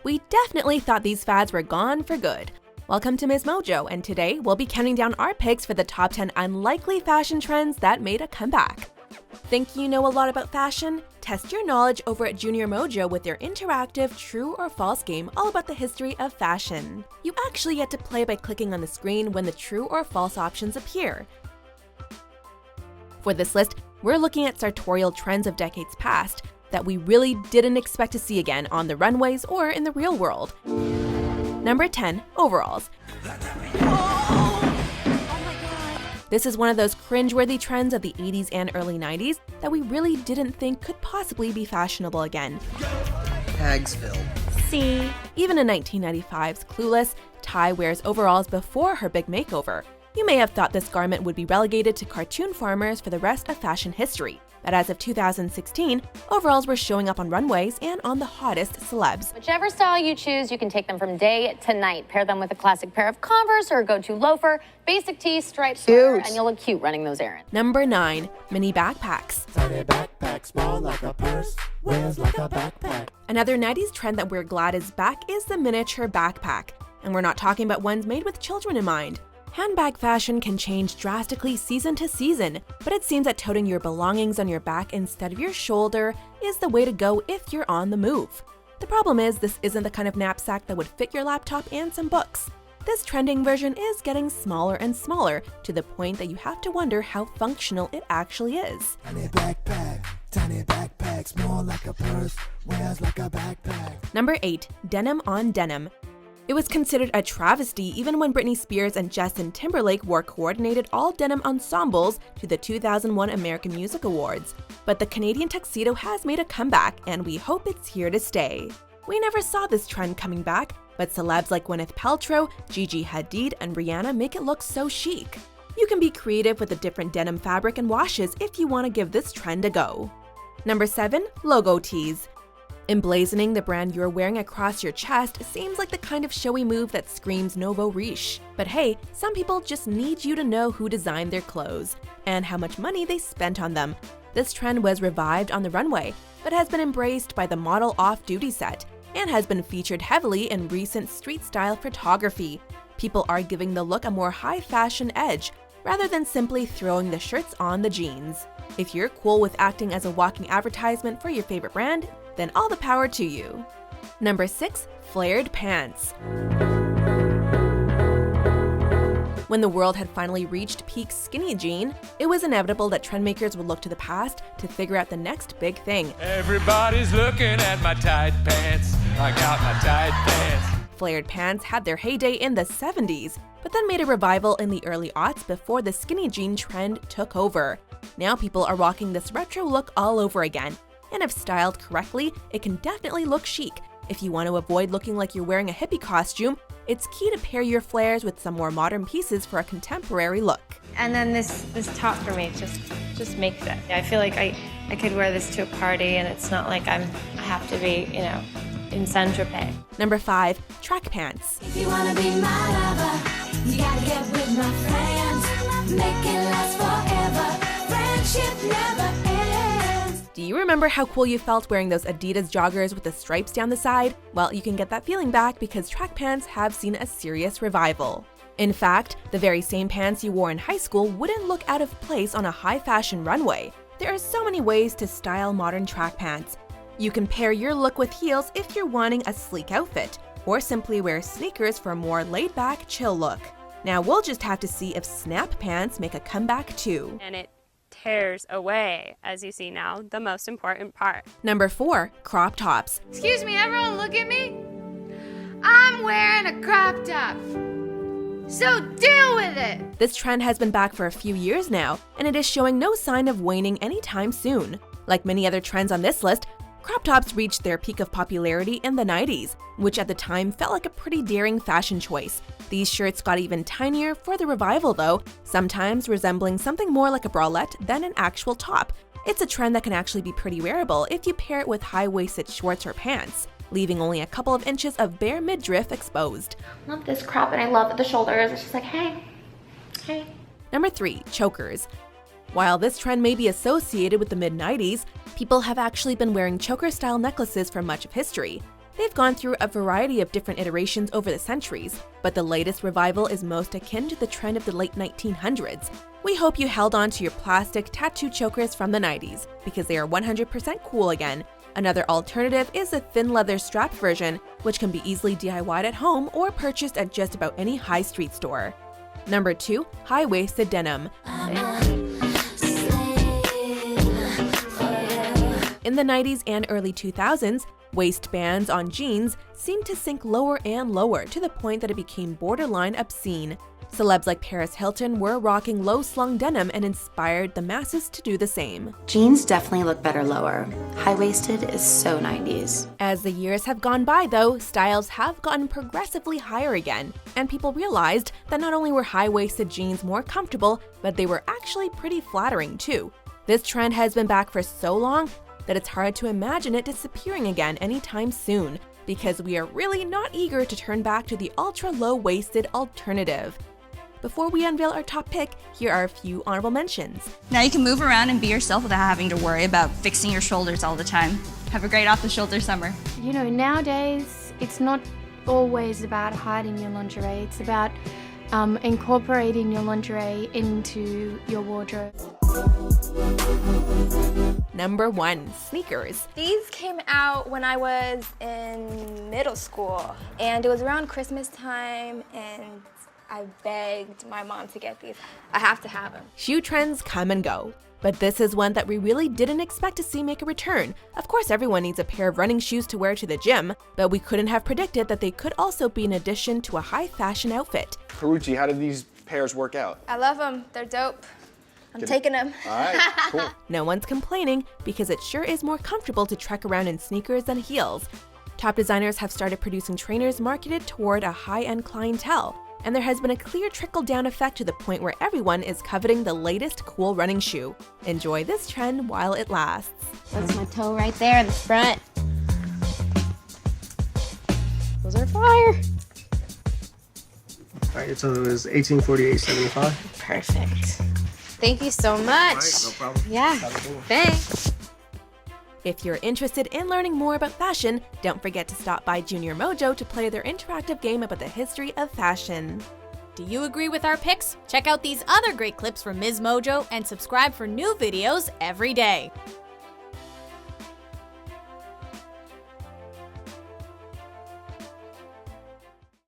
We definitely thought these fads were gone for good. Welcome to MsMojo, and today we'll be counting down our picks for the top 10 unlikely fashion trends that made a comeback. Think you know a lot about fashion? Test your knowledge over at Junior Mojo with their interactive true or false game all about the history of fashion. You actually get to play by clicking on the screen when the true or false options appear. For this list, we're looking at sartorial trends of decades past that we really didn't expect to see again on the runways or in the real world. Number 10, overalls. This is one of those cringeworthy trends of the 80s and early 90s that we really didn't think could possibly be fashionable again. Hagsville. See? Even in 1995's Clueless, Ty wears overalls before her big makeover. You may have thought this garment would be relegated to cartoon farmers for the rest of fashion history, but as of 2016, overalls were showing up on runways and on the hottest celebs. Whichever style you choose, you can take them from day to night. Pair them with a classic pair of Converse or a go-to loafer, basic tee, striped sweater, and you'll look cute running those errands. Number 9, mini backpacks. Tiny backpack, small like a purse, wears like a backpack. Another 90s trend that we're glad is back is the miniature backpack. And we're not talking about ones made with children in mind. Handbag fashion can change drastically season to season, but it seems that toting your belongings on your back instead of your shoulder is the way to go if you're on the move. The problem is this isn't the kind of knapsack that would fit your laptop and some books. This trending version is getting smaller and smaller to the point that you have to wonder how functional it actually is. Tiny backpack, small like a purse, wears like a backpack. Number 8, denim-on-denim. It was considered a travesty even when Britney Spears and Justin Timberlake wore coordinated all-denim ensembles to the 2001 American Music Awards. But the Canadian tuxedo has made a comeback, and we hope it's here to stay. We never saw this trend coming back, but celebs like Gwyneth Paltrow, Gigi Hadid, and Rihanna make it look so chic. You can be creative with the different denim fabric and washes if you want to give this trend a go. Number 7, logo tees. Emblazoning the brand you're wearing across your chest seems like the kind of showy move that screams nouveau riche. But hey, some people just need you to know who designed their clothes and how much money they spent on them. This trend was revived on the runway, but has been embraced by the model off-duty set and has been featured heavily in recent street-style photography. People are giving the look a more high-fashion edge rather than simply throwing the shirts on the jeans. If you're cool with acting as a walking advertisement for your favorite brand, then all the power to you. Number 6, flared pants. When the world had finally reached peak skinny jean, it was inevitable that trendmakers would look to the past to figure out the next big thing. Everybody's looking at my tight pants. I got my tight pants. Flared pants had their heyday in the 70s, but then made a revival in the early aughts before the skinny jean trend took over. Now people are rocking this retro look all over again. And if styled correctly, it can definitely look chic. If you want to avoid looking like you're wearing a hippie costume, it's key to pair your flares with some more modern pieces for a contemporary look. And then this top for me just makes it. I feel like I could wear this to a party and it's not like I have to be, in Saint-Tropez. Number 5, track pants. If you wanna be my lover, you gotta get with my friends. Make it last forever. Friendship never ends. Do you remember how cool you felt wearing those Adidas joggers with the stripes down the side? Well, you can get that feeling back because track pants have seen a serious revival. In fact, the very same pants you wore in high school wouldn't look out of place on a high-fashion runway. There are so many ways to style modern track pants. You can pair your look with heels if you're wanting a sleek outfit, or simply wear sneakers for a more laid-back, chill look. Now we'll just have to see if snap pants make a comeback too. And it tears away, as you see now, the most important part. Number 4, crop tops. Excuse me, everyone look at me. I'm wearing a crop top. So deal with it! This trend has been back for a few years now, and it is showing no sign of waning anytime soon. Like many other trends on this list, crop tops reached their peak of popularity in the 90s, which at the time felt like a pretty daring fashion choice. These shirts got even tinier for the revival though, sometimes resembling something more like a bralette than an actual top. It's a trend that can actually be pretty wearable if you pair it with high-waisted shorts or pants, leaving only a couple of inches of bare midriff exposed. I love this crop and I love the shoulders. It's just like, hey. Number 3, chokers. While this trend may be associated with the mid-90s, people have actually been wearing choker-style necklaces for much of history. They've gone through a variety of different iterations over the centuries, but the latest revival is most akin to the trend of the late 1900s. We hope you held on to your plastic tattoo chokers from the 90s, because they are 100% cool again. Another alternative is a thin leather strapped version, which can be easily DIY'd at home or purchased at just about any high street store. Number 2. High-waisted denim. In the 90s and early 2000s, waistbands on jeans seemed to sink lower and lower to the point that it became borderline obscene. Celebs like Paris Hilton were rocking low-slung denim and inspired the masses to do the same. Jeans definitely look better lower. High-waisted is so 90s. As the years have gone by though, styles have gotten progressively higher again, and people realized that not only were high-waisted jeans more comfortable, but they were actually pretty flattering too. This trend has been back for so long that it's hard to imagine it disappearing again anytime soon, because we are really not eager to turn back to the ultra-low-waisted alternative. Before we unveil our top pick, here are a few honorable mentions. Now you can move around and be yourself without having to worry about fixing your shoulders all the time. Have a great off-the-shoulder summer. You know, nowadays, it's not always about hiding your lingerie. It's about incorporating your lingerie into your wardrobe. Number 1. Sneakers. These came out when I was in middle school, and it was around Christmas time, and I begged my mom to get these. I have to have them. Shoe trends come and go, but this is one that we really didn't expect to see make a return. Of course, everyone needs a pair of running shoes to wear to the gym, but we couldn't have predicted that they could also be an addition to a high-fashion outfit. Karuchi, how did these pairs work out? I love them. They're dope. I'm taking them. All right, cool. No one's complaining because it sure is more comfortable to trek around in sneakers than heels. Top designers have started producing trainers marketed toward a high-end clientele, and there has been a clear trickle-down effect to the point where everyone is coveting the latest cool running shoe. Enjoy this trend while it lasts. That's my toe right there in the front. Those are fire. All right, so it was 1848.75. Perfect. Thank you so much. All right, no problem. Yeah, thanks. If you're interested in learning more about fashion, don't forget to stop by Junior Mojo to play their interactive game about the history of fashion. Do you agree with our picks? Check out these other great clips from MsMojo and subscribe for new videos every day.